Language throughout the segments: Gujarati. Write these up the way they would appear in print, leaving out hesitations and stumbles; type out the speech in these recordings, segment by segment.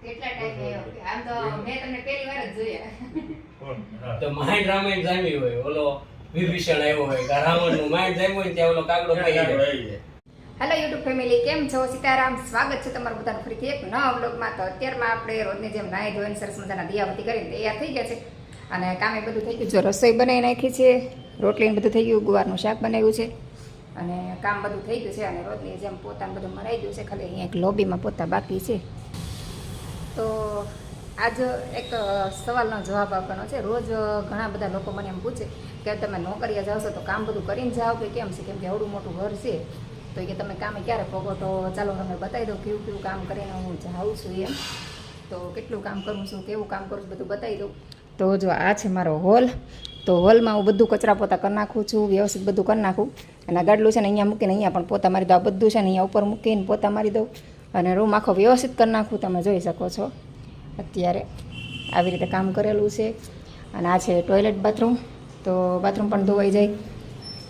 કેટલા ટાઈમે આવ્યો? આમ તો મેં તમને પહેલી વાર જ જોયા. તો માઇન્ડ રામાયણ જામી હોય, ઓલો વિભીષણ આવ્યો હોય, કે રાવણનું માઇન્ડ જામ્યું હોય ત્યાં ઓલો કાગડો પાઈ જાય. હેલો યુટ્યુબ ફેમિલી, કેમ છો? સીતારામ. સ્વાગત છે તમારું બધાનું ફરીથી એક નવા વ્લોગમાં. તો અત્યારમાં આપણે રોજની જેમ નાહી ધોઈને સરસ મજાના દિયાબત્તી કરીને તૈયાર થઈ ગયા છે અને કામે બધું થઈ ગયું. જો રસોઈ બનાવી નાખી છે, રોટલી બધું થઈ ગયું, ગુવારનું શાક બનાવ્યું છે અને કામ બધું થઈ ગયું છે અને રોજની જેમ પોતાનું બધું મરાઈ ગયું છે. ખાલી અહીંયા એક લોબીમાં પોતા બાકી છે. તો આજ એક સવાલનો જવાબ આપવાનો છે. રોજ ઘણા બધા લોકો મને એમ પૂછે કે તમે નોકરીએ જાઓ છો તો કામ બધું કરીને જાઓ કે કેમ છે, કેમ કે આવડું મોટું ઘર છે તો કે તમે કામે ક્યારે પગો. તો ચાલો તમને બતાવી દઉં કેવું કેવું કામ કરીને હું જાઉં છું એમ. તો કેટલું કામ કરું છું, કેવું કામ કરું છું બધું બતાવી દઉં. તો જો આ છે મારો હોલ. તો હોલમાં હું બધું કચરા પોતા કરી નાખું છું, વ્યવસ્થિત બધું કરી નાખું. અને આ ગાડલું છે ને અહીંયા મૂકીને અહીંયા પણ પોતા મારી દઉં. આ બધું છે ને અહીંયા ઉપર મૂકીને પોતા મારી દઉં અને રૂમ આખો વ્યવસ્થિત કરી નાખું. તમે જોઈ શકો છો અત્યારે આવી રીતે કામ કરેલું છે. અને આ છે ટોયલેટ બાથરૂમ. તો બાથરૂમ પણ ધોવાઈ જાય,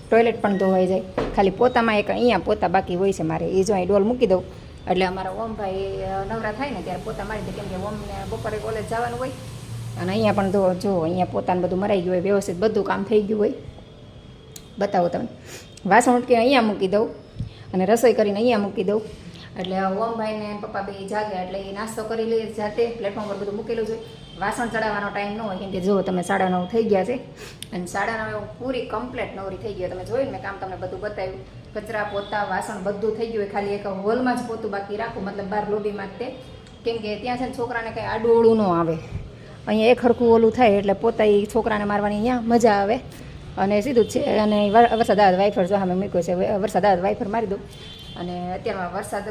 ટોયલેટ પણ ધોવાઈ જાય. ખાલી પોતામાં એક અહીંયા પોતા બાકી હોય છે મારે. એ જો અહીં ડોલ મૂકી દઉં એટલે અમારા ઓમભાઈ નવરા થાય ને ત્યારે પોતા મારી દે, કેમ કે ઓમને બપોરે કોલેજ જવાનું હોય. અને અહીંયા પણ જો અહીંયા પોતાને બધું મરાઈ ગયું હોય, વ્યવસ્થિત બધું કામ થઈ ગયું હોય. બતાવો તમે. વાસણ ઉટકીને અહીંયા મૂકી દઉં અને રસોઈ કરીને અહીંયા મૂકી દઉં. એટલે ઓમભાઈ ને પપ્પા બે જાગ્યા એટલે એ નાસ્તો કરી લે જાતે. પ્લેટફોર્મ પર બધું મૂકેલું છે. વાસણ ચડાવવાનો ટાઈમ ન હોય, કેમ કે જો તમે 9:30 થઈ ગયા છે અને 9:30 પૂરી કમ્પ્લેટ નવરી થઈ ગઈ. તમે જોયું મેં કામ તમને બધું બતાવ્યું. કચરા પોતા વાસણ બધું થઈ ગયું હોય. ખાલી એક હોલમાં જ પોતું બાકી રાખું, મતલબ બહાર લોબીમાં જ તે, કેમ કે ત્યાં છે ને છોકરાને કંઈ આડું ઓળું ન આવે. અહીંયા એક હરખું ઓલું થાય એટલે પોતા એ છોકરાને મારવાની અહીંયા મજા આવે. અને સીધું જ છે. અને વરસાદ આવે વાઇફર જો અમે મૂક્યો છે, વરસાદ આવે વાઇફર મારી દઉં. અને અત્યારમાં વરસાદ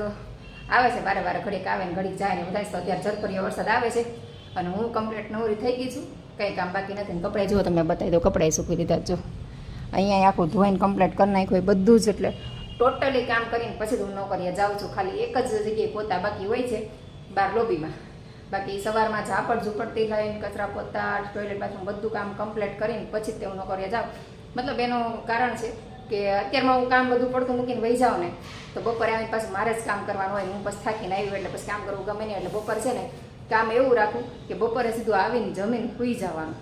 આવે છે, વારે વારે ઘડીક આવે ને ઘડીક જાય ને બધા. તો અત્યારે ઝરપરીયો વરસાદ આવે છે અને હું કમ્પ્લીટ નવરી થઈ ગઈ છું. કંઈ કામ બાકી નથી. કપડાં જો તમને બતાવી દઉં, કપડાં સૂકવી દીધા. જો અહીંયા આખું ધોઈને કમ્પ્લીટ કરી નાખ્યું હોય બધું જ. એટલે ટોટલી કામ કરીને પછી હું નોકરીએ જાઉં છું. ખાલી એક જ જગ્યાએ પોતા બાકી હોય છે, બહાર લોબીમાં. બાકી સવારમાં ઝાપડ ઝૂપડથી લઈને કચરા પોતા ટોયલેટ બાથરૂમ બધું કામ કમ્પ્લીટ કરીને પછી જ તે હું નોકરીએ જાઉં. મતલબ એનું કારણ છે કે અત્યારમાં હું કામ બધું પડતું મૂકીને વહી જાઉં ને તો બપોરે આવી પાછું મારે જ કામ કરવાનું હોય. હું પછી થાકીને આવ્યું એટલે પછી કામ કરવું ગમે નહીં. એટલે બપોર છે ને કામ એવું રાખું કે બપોરે સીધું આવીને જમીને સૂઈ જવાનું.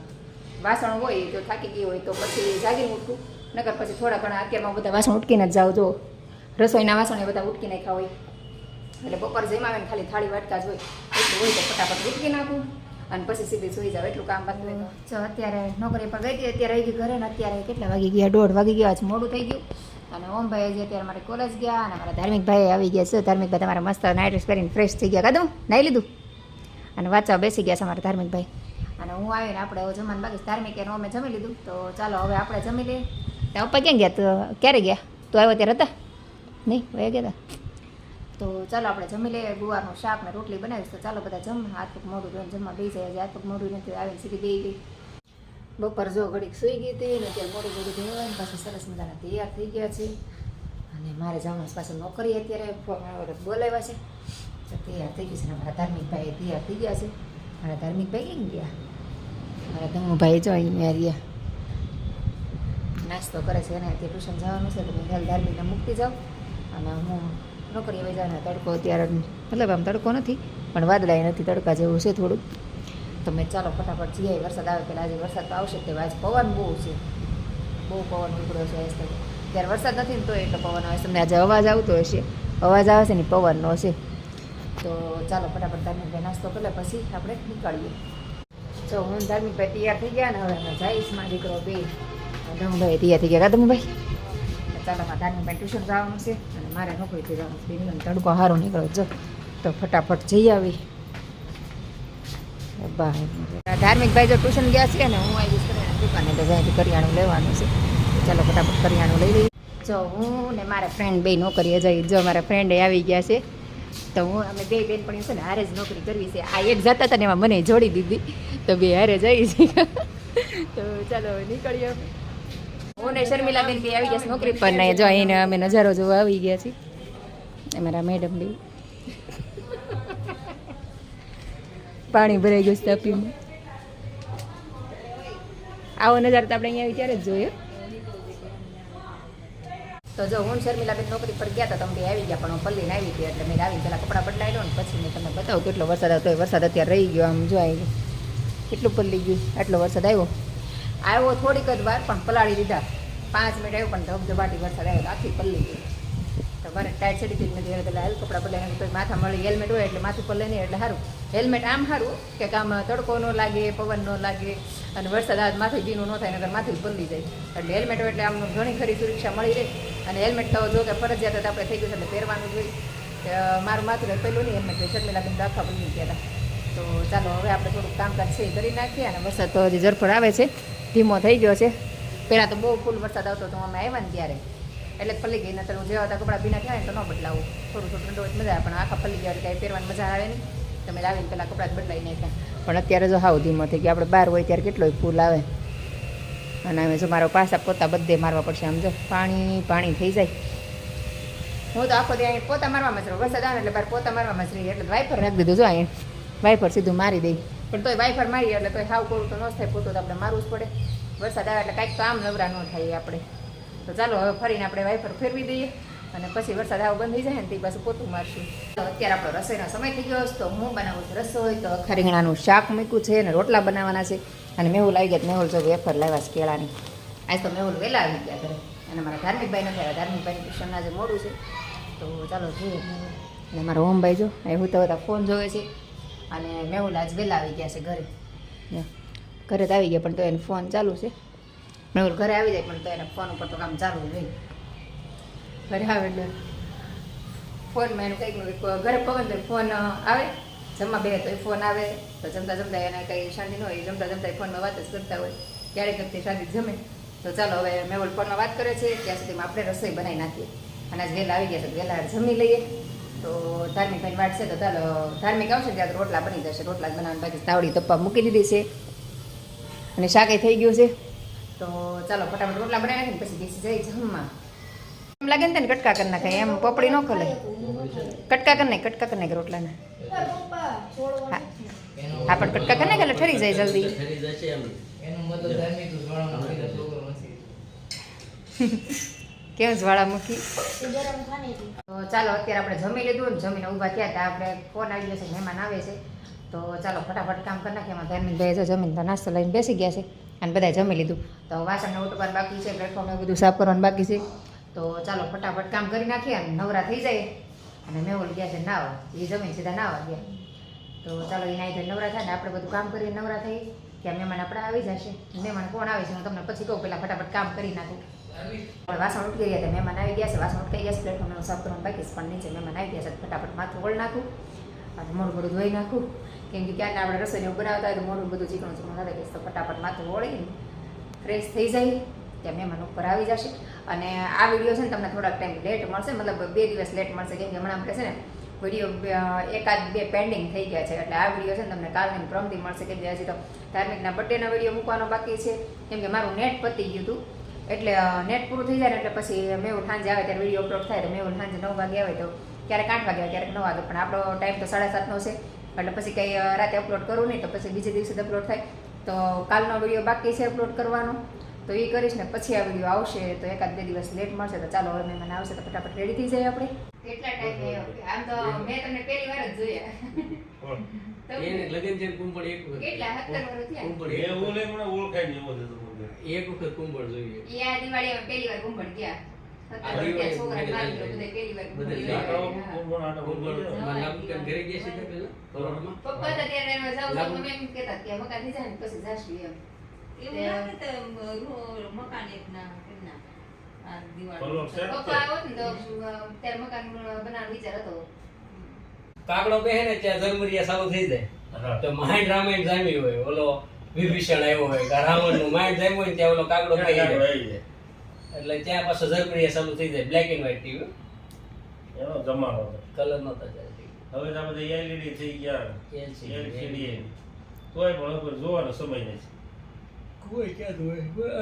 વાસણ હોય તો થાકી ગઈ હોય તો પછી જાગીને ઉઠું, નકર પછી થોડા ઘણા અત્યારમાં બધા વાસણ ઉટકીને જ જાઉં. જો રસોઈના વાસણ એ બધા ઉટકી નાખ્યા હોય એટલે બપોર જમાવે ને ખાલી થાળી વાટકા જ હોય. એટલું હોય તો ફટાફટ ઉટકી નાખું અને પછી સીધી સૂઈ જાવ. એટલું કામ બાકી હોય. જો અત્યારે નોકરી પર ગઈ હતી, અત્યારે આવી ગઈ ઘરે ને અત્યારે કેટલા વાગી ગયા? 1:30 વાગી ગયા. આજ મોડું થઈ ગયું. અને ઓમભાઈ હજી અત્યારે મારે કોલેજ ગયા અને મારા ધાર્મિકભાઈ આવી ગયા છે. ધાર્મિકભાઈ તમારા મસ્ત નાઇટ ડ્રેસ પહેરીને ફ્રેશ થઈ ગયા. કાદું નાહી લીધું અને વાંચવા બેસી ગયા છે અમારા ધાર્મિકભાઈ. અને હું આવીને આપણે હવે જમવાનું બાકી. ધાર્મિકે અમે જમી લીધું. તો ચાલો હવે આપણે જમી લઈએ. ત્યાં પપ્પા ક્યાં ગયા? તો ક્યારે ગયા? તું આવ્યો ત્યારે હતા નહીં? વયા ગયા હતા. તો ચાલો આપણે જમી લઈએ. ગુવારનું શાક ને રોટલી બનાવીશ. તો ચાલો બધા જમ. હાથ પગ મોઢું ધોઈને જમવા બેસી જાય. હાથ પગ મોઢું નથી આવીને સીધી બેસી ગઈ. બપોર જો ઘડીક સૂઈ ગઈ હતી ને અત્યારે મોઢું ઘડી ધોવાઈને પાછું સરસ મજાના તૈયાર થઈ ગયા છે. અને મારે જવાનું પાછું નોકરી અત્યારે બોલાવ્યા છે તો તૈયાર થઈ ગઈ છે. ને મારા ધાર્મિકભાઈ તૈયાર થઈ ગયા છે. મારા ધાર્મિકભાઈ કેમ ગયા? મારા ધમુભાઈ જો અહીંયા રહ્યા નાસ્તો કરે છે. એને અત્યારે ટ્યુશન જવાનું છે તો મેં હાલ ધાર્મિકને મૂકતી જાઉં અને હું નોકરી આવી જાય. તડકો અત્યારે મતલબ આમ તડકો નથી પણ વાદળાય નથી, તડકા જેવું છે થોડુંક. તો મેં ચાલો ફટાફટ જઈએ. વરસાદ આવે પહેલાં આજે વરસાદ તો આવશે. તે આજ પવન બહુ છે, બહુ પવન નીકળ્યો છે આજ તો. ત્યારે વરસાદ નથી ને તો એટલો પવન આવે છે. તમને આજે અવાજ આવતો હશે, અવાજ આવે છે ને પવનનો હશે. તો ચાલો ફટાફટ ધાર્મિકભાઈ નાસ્તો કરે પછી આપણે નીકળીએ. જો હું ધાર્મિકભાઈ તૈયાર થઈ ગયા ને હવે અમે જઈશ. માં દીકરો બે ધમભાઈ તૈયાર થઈ ગયા. ધમભાઈ ચાલો માં ધાર્મિકભાઈ ટ્યુશન જવાનું છે અને મારે નોકરીથી જવાનું છે. તડકો સારો નીકળ્યો જો તો ફટાફટ જઈ આવી. ધાર્મિકભાઈ જો ટ્યુશન ગયા છે ને હું આવીશ દુકાને તો જ્યાંથી કરિયાણું લેવાનું છે. ચાલો ફટાફટ કરિયાણું લઈ લઈએ. જો હું ને મારા ફ્રેન્ડ બે નોકરીએ જઈ. જો મારા ફ્રેન્ડે આવી ગયા છે તો હું અમે બે બેનપણીઓ છે ને હારે જ નોકરી કરવી છે. આ એક જતા હતા ને એમાં મને જોડી દીધી તો બે હારે જઈ છે. તો ચાલો હવે નીકળીએ. હું ને શર્મિલાબેન બી આવી ગયા છે નોકરી પર ને જો એને અમે નજારો જોવા આવી ગયા છીએ. અમારા મેડમ બી પાણી ભરાઈ ગયું છે તાપીમાં. આવો નજારો તો આપણે અહીંયા આવી ત્યારે જ જોઈએ. તો જો હું શર્મિલાબેન નોકરી પર ગયા હતા તમે આવી ગયા પણ હું પલ્લીને આવી હતી એટલે મેં આવી પહેલાં કપડાં બદલાવી લો ને પછી મેં તમને બતાવું કેટલો વરસાદ આવતો હોય. વરસાદ અત્યારે રહી ગયો આમ જો આવી કેટલું પલ્લી ગયું આટલો વરસાદ આવ્યો થોડીક જ વાર પણ પલાળી દીધા 5 મિનિટ આવ્યો પણ ધબધબાટી વરસાદ આવ્યો આખી પલ્લી ગઈ. તો મારે ટાઈટ ચડી હતી નથી એટલે હાલ કપડાં બદલાવીને તો માથા મળી હેલ્મેટ હોય એટલે માથું પલ્લે નહીં એટલે સારું. હેલ્મેટ આમ સારું કે આમ તડકો ન લાગે પવન ન લાગે અને વરસાદ આવે માથું ભીનું ન થાય નગર માથું પલ્લી જાય એટલે હેલ્મેટ હોય એટલે આમ ઘણી ખરી સુરક્ષા મળી રહે. અને હેલ્મેટ તો જો કે ફરજિયાત આપણે થઈ ગયું છે એટલે પહેરવાનું જ હોય. મારું માથું પહેલું નહીં હેલ્મેટ શર્મિલાબેન તો આખા પલ્લી ગયા હતા. તો ચાલો હવે આપણે થોડુંક કામકાજ છે એ કરી નાખીએ અને વરસાદ તો હજી ઝરફર આવે છે ધીમો થઈ ગયો છે. પહેલાં તો બહુ ફૂલ વરસાદ આવતો હતો અમે આવ્યા ને ત્યારે એટલે પલ્લી ગઈ નતર હું જેવા હતા કપડાં ભીના થયા ને તો ન બદલાવું થોડું ઠંડો હોય મજા આવે પણ આખા પલ્લી ગયા એટલે કાંઈ પહેરવાની મજા આવે નહીં. તમે લાવીને પહેલાં કપડાં જ બદલાવી નાખ્યા પણ અત્યારે જો હાવ ધીમો થઈ ગયો. આપણે બહાર હોય ત્યારે કેટલોય ફૂલ આવે અને હવે જો મારો પાસા પોતા બધે મારવા પડશે આમ જો પાણી થઈ જાય. હું તો આખો ત્યાં પોતા મારવામાં જ રહું વરસાદ આવે એટલે બહાર પોતા મારવામાં જ રહી એટલે વાઇપર રાખી દીધું જો અહીંયા વાઇપર સીધું મારી દઈ પણ તોય વાઇપર મારીએ એટલે તોય હાવ કોરું તો ન થાય પોતું તો આપણે મારવું જ પડે. વરસાદ આવે એટલે કાંઈક તો આમ નવરા ન થાય આપણે. તો ચાલો હવે ફરીને આપણે વાઇપર ફેરવી દઈએ અને પછી વરસાદ આવો બંધ થઈ જાય ને તે પાછું પોતું મારશું. તો અત્યારે આપણો રસોઈનો સમય થઈ ગયો તો હું બનાવું છું રસોઈ. તો રીંગણાનું શાક મૂક્યું છે અને રોટલા બનાવવાના છે અને મેહુલ આવી ગયા. મેહુલ જો વેફર લાવ્યા છે કેળાની. આજ તો મેહુલ વહેલા આવી ગયા ઘરે અને મારા ધાર્મિકભાઈ નથી આવ્યા. ધાર્મિકભાઈની ટ્યુશનના જે મોડું છે તો ચાલો જોઈએ. અને મારા ઓમભાઈ જો એ હું તો બધા ફોન જોવે છે અને મેહુલ આજ વહેલા આવી ગયા છે ઘરે. ઘરે તો આવી ગયા પણ તો એને ફોન ચાલુ છે. મેહુલ ઘરે આવી જાય પણ તો એને ફોન ઉપર તો કામ ચાલુ જ હોય. ઘરે આવે એટલે ફોનમાં એનું કંઈક ઘરે પવન તો ફોન આવે જમવા બે તો એ ફોન આવે તો જમતા જમતા એને કંઈ શાંતિ ન હોય જમતા જમતા ફોનમાં વાત જ કરતા હોય ક્યારેક વખતે શાંતિ જમે. તો ચાલો હવે મેહુલ ફોનમાં વાત કરે છે ત્યાં સુધીમાં આપણે રસોઈ બનાવી નાખીએ અને આજ વહેલા આવી ગયા છે વહેલા જમી લઈએ. તો ધાર્મિકભાઈની વાત છે તો ચાલો ધાર્મિક આવશે ત્યાં રોટલા બની જશે. રોટલા જ બનાવવાની બાકી તાવડી તપ્પા મૂકી દીધી છે અને શાકે થઈ ગયું છે. તો ચાલો ફટાફટ રોટલા બનાવી નાખીને પછી બેસી જાય જમવા. એમ લાગે ને કટકા કરી નાખે એમ પોપડી ન ખોલે કટકા કરી નાખે રોટલાના. હા પણ કટકા કરી નાખે એટલે ઠરી જાય જલ્દી. કેમ જ્વાળામુખી. તો ચાલો અત્યારે આપણે જમી લીધું ને જમીને ઊભા થયા હતા આપણે ફોન આવી ગયો છે મહેમાન આવે છે. તો ચાલો ફટાફટ કામ કરી નાખીએ. એમાં ધાર્મિકભાઈ જો જમીન તો નાસ્તો લઈને બેસી ગયા છે અને બધાએ જમી લીધું. તો વાસણને ઉટવાનું બાકી છે પ્લેટફોર્મને બધું સાફ કરવાનું બાકી છે. તો ચાલો ફટાફટ કામ કરી નાખીએ અને નવરા થઈ જાય. અને મેહુલ ગયા છે નાવા એ જમીન સીધા નાવા ગયા. તો ચાલો એ નાઈ નવરા થાય ને આપણે બધું કામ કરીને નવરા થઈ ત્યાં મહેમાન આપણે આવી જશે. મહેમાન કોણ આવે છે હું તમને પછી કહું પહેલાં ફટાફટ કામ કરી નાખું. વાસણ ઉઠી ગયા હતા મહેમાન આવી ગયા છે. વાસણ ઉઠાઈ ગયા છે પ્લેટફોર્મનું સાફ કરવાનું બાકી છે પણ નીચે મહેમાન આવી ગયા છે. ફટાફટ માથું ઓળ નાખું અને મોડું બધું ધોઈ નાખું કેમ કે ક્યાંક આપણે રસોઈને બનાવતા હોય તો મોડું બધું ચીકણું થતા ગયું. તો ફટાફટ માથું ઓળીને ફ્રેશ થઈ જાય ત્યાં મહેમાન ઉપર આવી જશે. અને આ વિડીયો છે ને તમને થોડાક ટાઈમ લેટ મળશે મતલબ 2 દિવસ લેટ મળશે કેમ કે હમણાં આપણે છે ને વિડીયો એકાદ 2 પેન્ડિંગ થઈ ગયા છે એટલે આ વિડીયો છે ને તમને કાલની પ્રમથી મળશે કેમ કે હજી તો ધાર્મિકના બર્થડેનો વિડીયો મૂકવાનો બાકી છે કેમ કે મારું નેટ પતી ગયું હતું એટલે નેટ પૂરું થઈ જાય ને એટલે પછી મેહુલ સાંજે આવે ત્યારે વિડીયો અપલોડ થાય તો મેહુલ સાંજે 9 વાગે આવે તો ક્યારેક 8 વાગે આવે ક્યારેક 9 વાગે પણ આપણો ટાઈમ તો 7:30નો છે એટલે પછી કંઈ રાતે અપલોડ કરવું નહીં તો પછી બીજે દિવસે અપલોડ થાય. તો કાલનો વિડીયો બાકી છે અપલોડ કરવાનો તો એ કરીશ ને પછી આ વિડીયો આવશે તો એકાદ 2 દિવસ લેટ મળશે. તો ચાલો હવે મહેમાન આવશે તો ફટાફટ રેડી થઈ જાય આપણે. કેટલા ટાઈમ આમ તો મેં તમને પહેલી વાર જ જોયા એને લગન છે કુંભળ એક વખત કેટલા 17 વર્ષ થયા કુંભળ એ ઓલે મને ઓળખાય નહીં એવો હતો મને. એક વખત કુંભળ જોઈએ. ઈ આ દિવાળીમાં પહેલી વાર ઘુંભણ ગયા. આ દિવાળી છોકરા મારી લોકો બધે પહેલી વાર બધે ઘુંભણ લાકડો ગયા. કોણ આટો કુંભળ બોલે? મારા નામ કે ઘરે ગયા છે તે પેલા ધોરણમાં પપ્પા તો ત્યારે એમાં જાવ તો મેં એમ કહેતા કે મકાન થઈ જાય ને પછી જાશું એમ. એવું લાગે તો મકાન એક ના કેમના આ દિવાળી પલક છે? પપ્પા આવો ને તો ત્યારે મકાન બનાવવાનો વિચાર હતો. કાગડો બેહે ને ત્યાં ઝરમરિયા ચાલુ થઈ જાય હા. તો માઇન્ડ રામાયણ જામી હોય ઓલો વિભીષણ આવ્યો હોય કે રાવણનું માઇન્ડ જામ્યું હોય ને ત્યાં ઓલો કાગડો બેહી કાગડો જાય આવી જાય. એટલે ત્યાં પાછો ઝરમરિયા ચાલુ થઈ જાય બ્લેક એન્ડ વ્હાઈટ ટીવી એનો જમાનો હતો. કલર નહોતા ચાલતી હવે તો આ બધા LED થઈ ગયા. LCD. LCD. તોય પણ હવે જોવાનો સમય નથી. કોઈ ક્યાં જોવે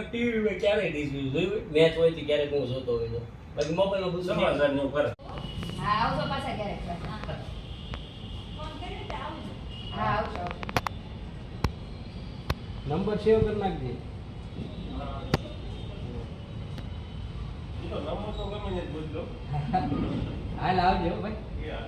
ટીવી માં ક્યારે ડીશ જોયું મેચ હોય તો ક્યારેક હું જોતો હોય તો બાકી મોબાઈલ માં બધું સમાચાર ને એવું કરે. હા આવજો પાછા ક્યારેક. ફોન કરીને તો આવજો. હા આવજો. નંબર સેવ કરી નાખજે એ તો નંબર તો ગમે ને જ બદલો. હાલ આવજો ભાઈ. યા.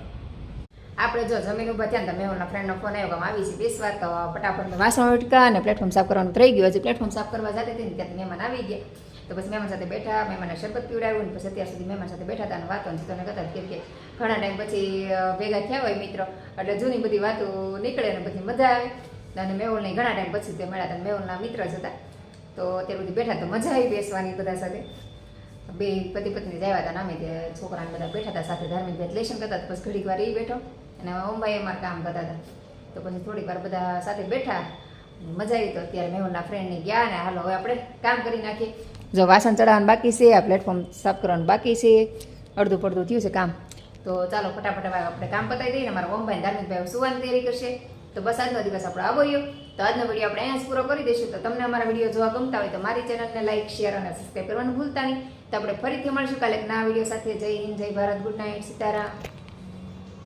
આપણે જો જમીન ઉભા થયા ને તો મેહુલના ફ્રેન્ડનો ફોન આવ્યો કે આમ આવી છે બેસવા, તો ફટાફટ વાસણ ઉટકા અને પ્લેટફોર્મ સાફ કરવાનું થઈ ગયું. હજી પ્લેટફોર્મ સાફ કરવા જતી હતી ને ત્યાં મહેમાન આવી ગયા, તો પછી મહેમાન સાથે બેઠા, મહેમાને શરબત પીવડાવ્યું ને પછી અત્યાર સુધી મહેમાન સાથે બેઠા હતા અને વાતો જીતોને કરતા, કેમ કે ઘણા ટાઈમ પછી ભેગા થયા હોય મિત્રો, એટલે જૂની બધી વાતો નીકળે ને બધી મજા આવે. અને મેહુલને ઘણા ટાઈમ પછી તે મળ્યા હતા, મેહુલના મિત્ર જ હતા, તો તે બધી બેઠા તો મજા આવી બેસવાની બધા સાથે. બે પતિ પત્ની જ આવ્યા હતા ને અમે તે છોકરાને બધા બેઠા હતા સાથે, ધાર્મિક લેશન કરતા હતા. પછી ઘડીક વાર એ બેઠો અને ઓમભાઈ અમારે કામ કરતા હતા, તો પછી થોડીક વાર બધા સાથે બેઠા, મજા આવી. તો અત્યારે મેહુલના ફ્રેન્ડને ગયા ને હાલો હવે આપણે કામ કરી નાખીએ. જો વાસણ ચડાવવાનું બાકી છે, આ પ્લેટફોર્મ સાફ કરવાનું બાકી છે, અડધું પડધું થયું છે કામ. તો ચાલો ફટાફટ હવે આપણે કામ પતાવી દઈએ ને અમારા ઓમભાઈ ધાર્મિકભાઈ સુવાની તૈયારી કરશે. તો બસ આજનો દિવસ આપણો આવો ગયો. તો આજનો વિડીયો આપણે અહીંયા જ પૂરો કરી દઈશું. તો તમને અમારા વિડીયો જોવા ગમતા હોય તો મારી ચેનલને લાઈક, શેર અને સબસ્ક્રાઈબ કરવાનું ભૂલતા નહીં. તો આપણે ફરીથી મળીશું કાલે એક નવા વિડીયો સાથે. જય હિન્દ, જય ભારત, ગુડ નાઇટ, સીતારામ.